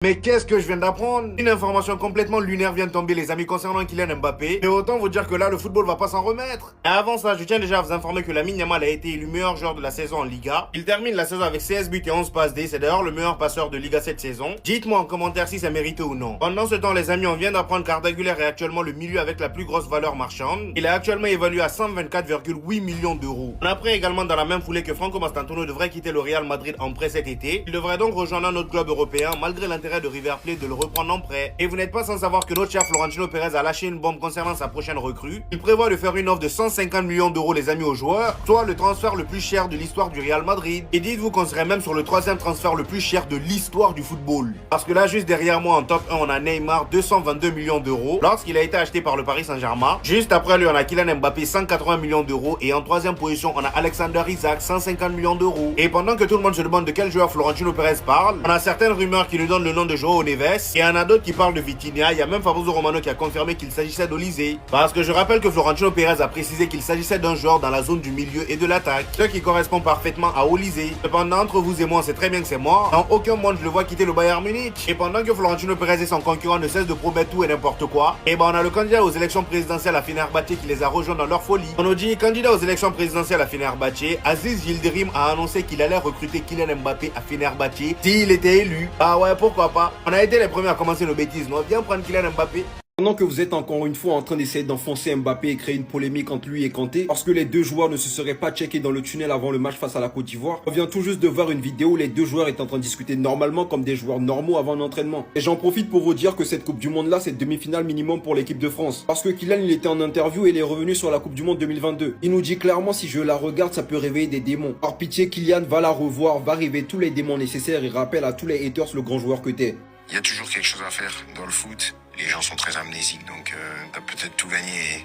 Mais qu'est-ce que je viens d'apprendre? Une information complètement lunaire vient de tomber, les amis, concernant Kylian Mbappé. Et autant vous dire que là, le football va pas s'en remettre. Et avant ça, je tiens déjà à vous informer que Lamine Yamal a été élu meilleur joueur de la saison en Liga. Il termine la saison avec 16 buts et 11 passes D. C'est d'ailleurs le meilleur passeur de Liga cette saison. Dites-moi en commentaire si c'est mérité ou non. Pendant ce temps, les amis, on vient d'apprendre qu'Arda Güler est actuellement le milieu avec la plus grosse valeur marchande. Il est actuellement évalué à 124,8 millions d'euros. On apprend également dans la même foulée que Franco Mastantuono devrait quitter le Real Madrid en prêt cet été. Il devrait donc rejoindre un autre club européen malgré l'intérêt de River Plate de le reprendre en prêt. Et vous n'êtes pas sans savoir que notre chef Florentino Pérez a lâché une bombe concernant sa prochaine recrue. Il prévoit de faire une offre de 150 millions d'euros, les amis, aux joueurs, soit le transfert le plus cher de l'histoire du Real Madrid. Et dites-vous qu'on serait même sur le troisième transfert le plus cher de l'histoire du football. Parce que là, juste derrière moi en top 1, on a Neymar, 222 millions d'euros lorsqu'il a été acheté par le Paris Saint-Germain. Juste après lui, on a Kylian Mbappé, 180 millions d'euros. Et en troisième position, on a Alexander Isak, 150 millions d'euros. Et pendant que tout le monde se demande de quel joueur Florentino Pérez parle, on a certaines rumeurs qui nous donnent le nom de João Neves. Et il y en a d'autres qui parlent de Vitinha. Il y a même Fabrizio Romano qui a confirmé qu'il s'agissait d'Olise. Parce que je rappelle que Florentino Pérez a précisé qu'il s'agissait d'un joueur dans la zone du milieu et de l'attaque, ce qui correspond parfaitement à Olise. Cependant, entre vous et moi, on sait très bien que c'est mort. Dans aucun monde je le vois quitter le Bayern Munich. Et pendant que Florentino Pérez et son concurrent ne cessent de promettre tout et n'importe quoi, et ben on a le candidat aux élections présidentielles à Fenerbahçe qui les a rejoints dans leur folie. On nous dit candidat aux élections présidentielles à Fenerbahçe, Aziz Yildirim a annoncé qu'il allait recruter Kylian Mbappé à Fenerbahçe s'il était élu. Ah ouais, pourquoi pas. On a été les premiers à commencer nos bêtises, non? Viens prendre Kylian Mbappé. Pendant que vous êtes encore une fois en train d'essayer d'enfoncer Mbappé et créer une polémique entre lui et Kanté, parce que les deux joueurs ne se seraient pas checkés dans le tunnel avant le match face à la Côte d'Ivoire, on vient tout juste de voir une vidéo où les deux joueurs étaient en train de discuter normalement comme des joueurs normaux avant l'entraînement. Et j'en profite pour vous dire que cette Coupe du Monde là, c'est demi-finale minimum pour l'équipe de France. Parce que Kylian, il était en interview et il est revenu sur la Coupe du Monde 2022. Il nous dit clairement, si je la regarde, ça peut réveiller des démons. Par pitié, Kylian, va la revoir, va réveiller tous les démons nécessaires et rappelle à tous les haters le grand joueur que t'es. Il y a toujours quelque chose à faire dans le foot. Les gens sont très amnésiques, donc t'as peut-être tout gagné et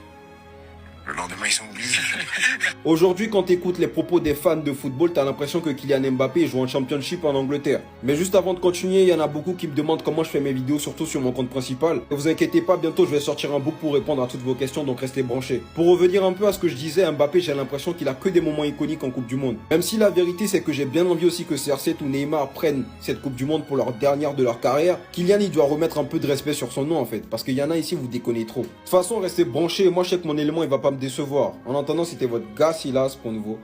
le lendemain ils sont oubliés. Aujourd'hui, quand t'écoutes les propos des fans de football, t'as l'impression que Kylian Mbappé joue en Championship en Angleterre. Mais juste avant de continuer, il y en a beaucoup qui me demandent comment je fais mes vidéos, surtout sur mon compte principal. Ne vous inquiétez pas, bientôt je vais sortir un book pour répondre à toutes vos questions, donc restez branchés. Pour revenir un peu à ce que je disais, Mbappé, j'ai l'impression qu'il a que des moments iconiques en Coupe du Monde. Même si la vérité c'est que j'ai bien envie aussi que CR7 ou Neymar prennent cette Coupe du Monde pour leur dernière de leur carrière, Kylian il doit remettre un peu de respect sur son nom en fait, parce qu'il y en a ici, vous déconnez trop. De toute façon, restez branchés, moi je sais que mon élément il va pas me décevoir. En attendant, c'était votre gars Silas pour nouveau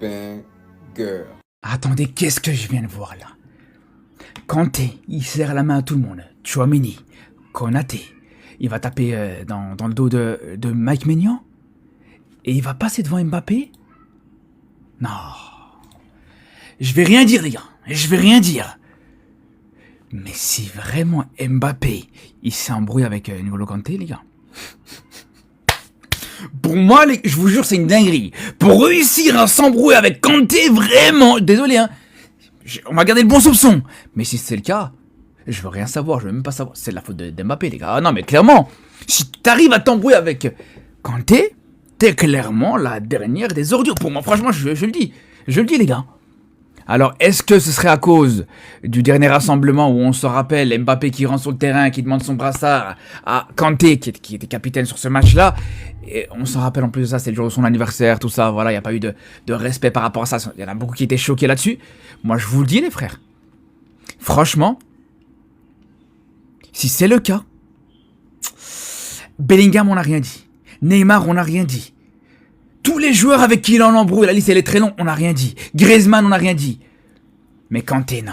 banger. Attendez, qu'est-ce que je viens de voir là? Kanté, il serre la main à tout le monde. Tchouaméni, Konaté, il va taper dans le dos de Mike Maignan? Et il va passer devant Mbappé? Non. Je vais rien dire, les gars. Je vais rien dire. Mais si vraiment Mbappé, il s'est embrouillé avec N'Golo Kanté, les gars. Pour moi, je vous jure, c'est une dinguerie. Pour réussir à s'embrouiller avec Kanté, vraiment, désolé, hein. On va garder le bon soupçon. Mais si c'est le cas, je veux rien savoir, je veux même pas savoir. C'est de la faute d'Mbappé, les gars. Ah non, mais clairement, si t'arrives à t'embrouiller avec Kanté, t'es clairement la dernière des ordures. Pour moi, franchement, je le dis. Je le dis, les gars. Alors, est-ce que ce serait à cause du dernier rassemblement où on se rappelle Mbappé qui rentre sur le terrain, qui demande son brassard à Kanté, qui était capitaine sur ce match-là, et on se rappelle en plus de ça, c'est le jour de son anniversaire, tout ça, voilà, il n'y a pas eu de respect par rapport à ça, il y en a beaucoup qui étaient choqués là-dessus. Moi, je vous le dis, les frères, franchement, si c'est le cas, Bellingham, on n'a rien dit, Neymar, on n'a rien dit. Tous les joueurs avec qui il en embrouille, la liste elle est très longue, on n'a rien dit. Griezmann, on n'a rien dit. Mais Kanté, non.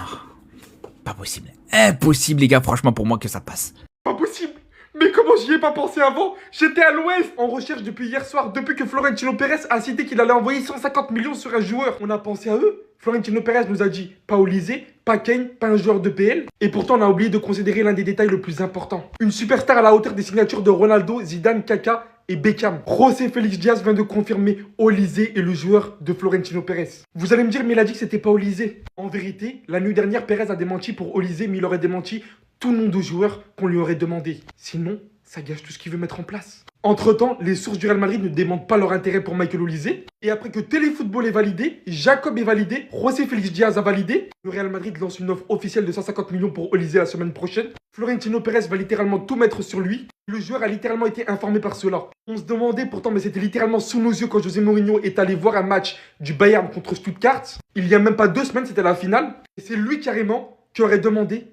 Pas possible. Impossible, les gars, franchement, pour moi, que ça passe. Pas possible. Mais comment j'y ai pas pensé avant? J'étais à l'ouest en recherche depuis hier soir, depuis que Florentino Pérez a cité qu'il allait envoyer 150 millions sur un joueur. On a pensé à eux. Florentino Pérez nous a dit pas Olise, pas Kane, pas un joueur de PL. Et pourtant, on a oublié de considérer l'un des détails le plus important. Une superstar à la hauteur des signatures de Ronaldo, Zidane, Kaka et Beckham. José Félix Diaz vient de confirmer Olise est le joueur de Florentino Pérez. Vous allez me dire, mais il a dit que c'était pas Olise. En vérité, la nuit dernière, Pérez a démenti pour Olise, mais il aurait démenti tout nom de joueur qu'on lui aurait demandé. Sinon, ça gâche tout ce qu'il veut mettre en place. Entre-temps, les sources du Real Madrid ne démentent pas leur intérêt pour Michael Olise. Et après que Téléfootball est validé, Jacob est validé, José Félix Diaz a validé, le Real Madrid lance une offre officielle de 150 millions pour Olise la semaine prochaine. Florentino Pérez va littéralement tout mettre sur lui. Le joueur a littéralement été informé par cela. On se demandait pourtant, mais c'était littéralement sous nos yeux quand José Mourinho est allé voir un match du Bayern contre Stuttgart. Il y a même pas 2 semaines, c'était la finale. Et c'est lui carrément qui aurait demandé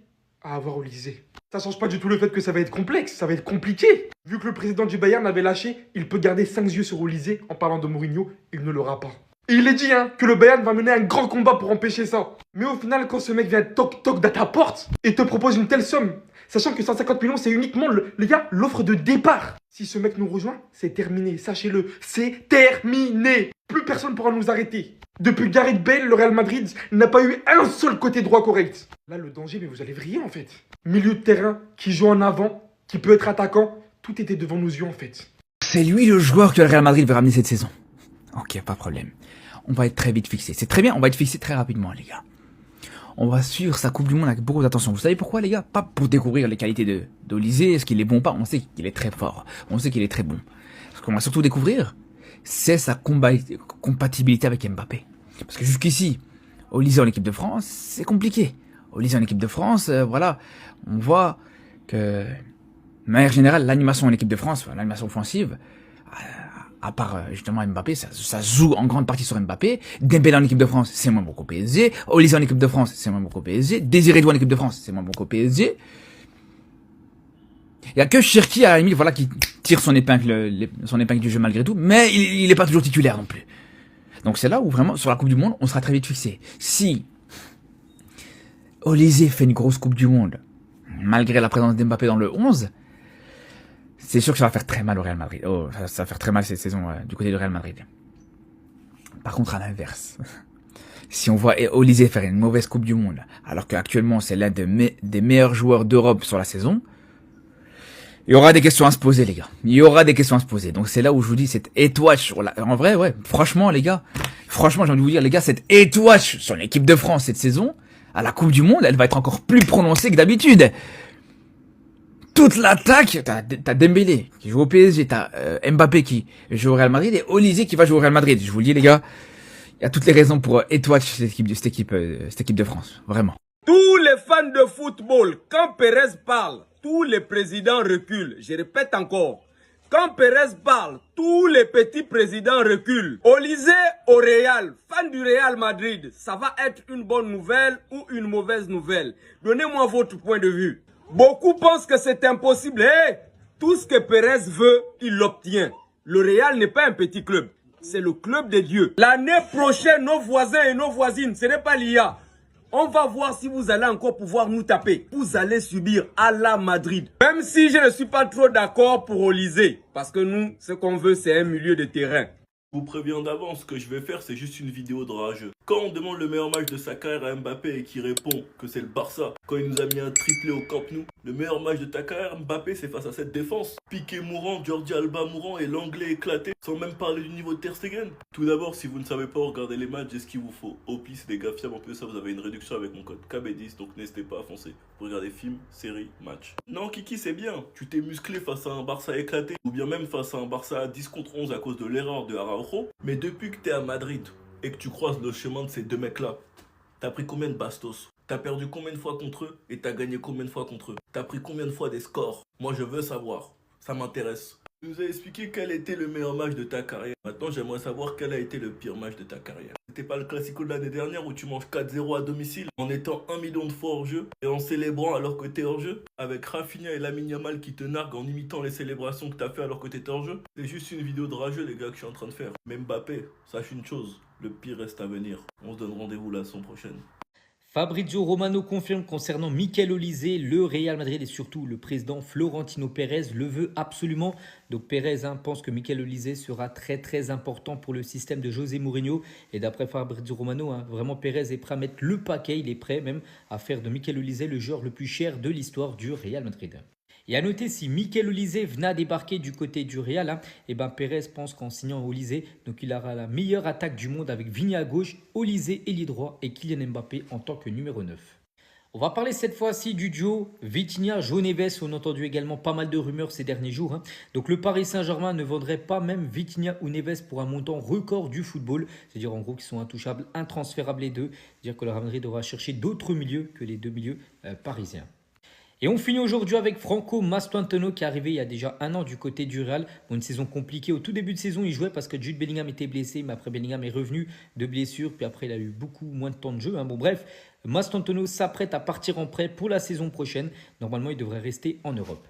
à avoir Olysée. Ça change pas du tout le fait que ça va être complexe, ça va être compliqué. Vu que le président du Bayern avait lâché, il peut garder 5 yeux sur Olysée en parlant de Mourinho, il ne l'aura pas. Et il est dit que le Bayern va mener un grand combat pour empêcher ça. Mais au final, quand ce mec vient toc toc dans ta porte et te propose une telle somme, sachant que 150 millions c'est uniquement, les gars, l'offre de départ. Si ce mec nous rejoint, c'est terminé, sachez-le, c'est terminé. Plus personne pourra nous arrêter. Depuis Gareth Bale, le Real Madrid n'a pas eu un seul côté droit correct. Là, le danger, mais vous allez vriller en fait. Milieu de terrain, qui joue en avant, qui peut être attaquant, tout était devant nos yeux en fait. C'est lui le joueur que le Real Madrid veut ramener cette saison. Ok, pas de problème. On va être très vite fixé. C'est très bien, on va être fixé très rapidement, les gars. On va suivre sa Coupe du Monde avec beaucoup d'attention. Vous savez pourquoi, les gars? Pas pour découvrir les qualités d'Olysée, est-ce qu'il est bon ou pas. On sait qu'il est très fort. On sait qu'il est très bon. Ce qu'on va surtout découvrir, c'est sa compatibilité avec Mbappé. Parce que jusqu'ici, Olysée en équipe de France, c'est compliqué. Olysée en équipe de France, voilà, on voit que, de manière générale, l'animation en équipe de France, l'animation offensive, à part justement Mbappé, ça joue en grande partie sur Mbappé. Dembélé en équipe de France, c'est moins bon qu'au PSG. Olysée en équipe de France, c'est moins bon qu'au PSG. Désiré Doué en équipe de France, c'est moins bon qu'au PSG. Il y a que Cherki à la limite, voilà, qui tire son épingle du jeu malgré tout, mais il est pas toujours titulaire non plus. Donc c'est là où vraiment, sur la Coupe du Monde, on sera très vite fixé. Si Olysée fait une grosse Coupe du Monde, malgré la présence d'Mbappé dans le 11, c'est sûr que ça va faire très mal au Real Madrid. Oh, ça va faire très mal cette saison du côté du Real Madrid. Par contre, à l'inverse, si on voit Olysée faire une mauvaise Coupe du Monde, alors qu'actuellement c'est l'un des meilleurs joueurs d'Europe sur la saison, il y aura des questions à se poser, les gars. Il y aura des questions à se poser. Donc c'est là où je vous dis, cette étoile sur la... En vrai, ouais, franchement, les gars, j'ai envie de vous dire, les gars, cette étoile sur l'équipe de France cette saison, à la Coupe du Monde, elle va être encore plus prononcée que d'habitude. Toute l'attaque, t'as Dembélé qui joue au PSG, t'as Mbappé qui joue au Real Madrid et Olysée qui va jouer au Real Madrid. Je vous le dis, les gars, il y a toutes les raisons pour étoile cette équipe de France, vraiment. Tous les fans de football, quand Pérez parle, tous les présidents reculent. Je répète encore. Quand Pérez parle, tous les petits présidents reculent. Olysée au Real, fan du Real Madrid, ça va être une bonne nouvelle ou une mauvaise nouvelle? Donnez-moi votre point de vue. Beaucoup pensent que c'est impossible. Hey, tout ce que Pérez veut, il l'obtient. Le Real n'est pas un petit club. C'est le club des dieux. L'année prochaine, nos voisins et nos voisines, ce n'est pas l'IA. On va voir si vous allez encore pouvoir nous taper. Vous allez subir à la Madrid. Même si je ne suis pas trop d'accord pour Olysée. Parce que nous, ce qu'on veut, c'est un milieu de terrain. Je vous préviens d'avance, ce que je vais faire, c'est juste une vidéo de rageux. Quand on demande le meilleur match de sa carrière à Mbappé et qu'il répond que c'est le Barça, quand il nous a mis un triplé au Camp Nou, le meilleur match de ta carrière, Mbappé, c'est face à cette défense. Piqué mourant, Jordi Alba mourant et l'anglais éclaté, sans même parler du niveau de Ter Stegen. Tout d'abord, si vous ne savez pas regarder les matchs, j'ai ce qu'il vous faut. Opli, c'est des gars fiables, en plus ça, vous avez une réduction avec mon code KB10, donc n'hésitez pas à foncer pour regarder films, séries, matchs. Non, Kiki, c'est bien, tu t'es musclé face à un Barça éclaté, ou bien même face à un Barça à 10 contre 11 à cause de l'erreur de Araujo, mais depuis que t'es à Madrid et que tu croises le chemin de ces deux mecs-là, t'as pris combien de bastos? T'as perdu combien de fois contre eux et t'as gagné combien de fois contre eux? T'as pris combien de fois des scores? Moi, je veux savoir. Ça m'intéresse. Tu nous as expliqué quel était le meilleur match de ta carrière. Maintenant, j'aimerais savoir quel a été le pire match de ta carrière. C'était pas le classico de l'année dernière où tu manges 4-0 à domicile en étant 1 million de fois hors jeu et en célébrant alors que t'es hors jeu, avec Rafinha et Lamine Yamal qui te narguent en imitant les célébrations que t'as fait alors que t'étais hors jeu. C'est juste une vidéo de rageux, les gars, que je suis en train de faire. Mais Mbappé, sache une chose, le pire reste à venir. On se donne rendez-vous la semaine prochaine. Fabrizio Romano confirme concernant Mikel Olysée, le Real Madrid et surtout le président Florentino Pérez le veut absolument. Donc Pérez pense que Mikel Olysée sera très important pour le système de José Mourinho. Et d'après Fabrizio Romano, vraiment Pérez est prêt à mettre le paquet, il est prêt même à faire de Mikel Olysée le joueur le plus cher de l'histoire du Real Madrid. Et à noter, si Mikel Olysée venait à débarquer du côté du Real, Pérez pense qu'en signant Olysée, donc il aura la meilleure attaque du monde avec Vigne à gauche, Olysée ailier droit et Kylian Mbappé en tant que numéro 9. On va parler cette fois-ci du duo Vitinha-João Neves. On a entendu également pas mal de rumeurs ces derniers jours. Donc le Paris Saint-Germain ne vendrait pas même Vitinha ou Neves pour un montant record du football. C'est-à-dire en gros qu'ils sont intouchables, intransférables les deux. C'est-à-dire que le Real Madrid devra chercher d'autres milieux que les deux milieux parisiens. Et on finit aujourd'hui avec Franco Mastantuono qui est arrivé il y a déjà 1 an du côté du Real. Bon, une saison compliquée. Au tout début de saison, il jouait parce que Jude Bellingham était blessé, mais après Bellingham est revenu de blessure. Puis après, il a eu beaucoup moins de temps de jeu. Bon, bref, Mastantuono s'apprête à partir en prêt pour la saison prochaine. Normalement, il devrait rester en Europe.